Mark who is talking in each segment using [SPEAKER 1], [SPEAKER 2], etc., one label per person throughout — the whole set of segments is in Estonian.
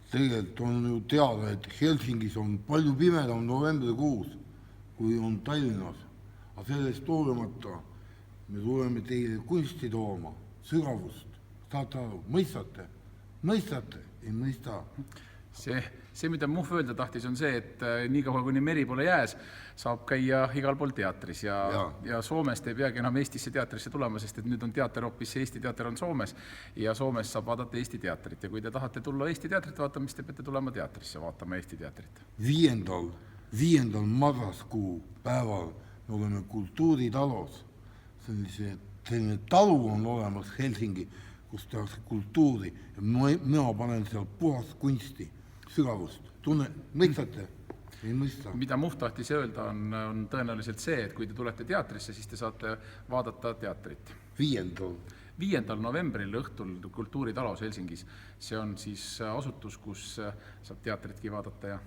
[SPEAKER 1] Tegelikult on ju teada, et Helsingis on palju pimedam novembrikuus, kui on Tallinnas. Aga sellest hoolimata me tuleme teile kunsti tooma, sügavust. Saate aru, mõistate? Mõistate? Ei mõista.
[SPEAKER 2] See, mida Muhv öelda tahtis, on see, et nii kaua, kuni meri pole jääs, saab käia igal pool teatris ja Soomest ei peagi enam Eestisse teatrisse tulema, sest et nüüd on teater hoopis, Eesti teater on Soomes ja Soomes saab vaadata Eesti teatrit ja kui te tahate tulla Eesti teatrit vaatama, siis te peate tulema teatrisse vaatama Eesti teatrit.
[SPEAKER 1] 5. marraskuu päeval me oleme kultuuritalos. Selline talu on olemas Helsingi, kus tehakse kultuuri ja mina panen seal puhast kunsti, sügavust. Mõistate? Ei mõista.
[SPEAKER 2] Mida Muhv tahtis öelda, on tõenäoliselt see, et kui te tulete teatrisse, siis te saate vaadata teatrit. 5. novembril õhtul kultuuritalos Helsingis. See on siis asutus, kus saab teatritki vaadata ja...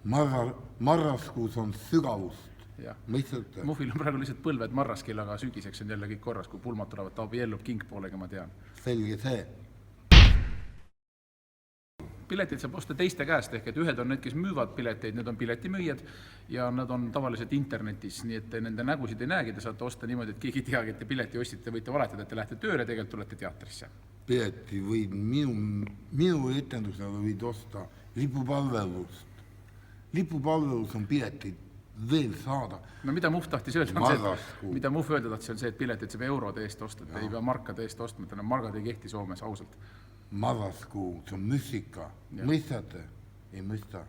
[SPEAKER 1] Marraskuus on sügavust. Mõistate?
[SPEAKER 2] Muhvil on praegu lihtsalt põlved marraskil, aga sügiseks on jälle kõik korras, kui pulmad tulevad, ta abiellub kingpoolega, ma tean.
[SPEAKER 1] Selge see.
[SPEAKER 2] Piletid saab osta teiste käest, ehk et ühed on need, kes müüvad pileteid, need on piletimüüjad ja nad on tavaliselt internetis, nii et nende nägusid ei näegi, te saate osta niimoodi, et keegi teagi, et te pileti ostite, võite valetada, et te lähete tööle, tegelikult tulete teatrisse.
[SPEAKER 1] Pileti võid minu etendusele võid osta lipupalvelust. Lipupalvelus on piletid veel saada.
[SPEAKER 2] No mida Muhv tahtis öelda, mida Muhv öelda tahtis on see, et piletid saab eurode eest osta, ei pea markade eest ostma, et margad ei kehti Soomes ausalt.
[SPEAKER 1] Marraskuu, see on müstika. Mõistate? Ei mõista.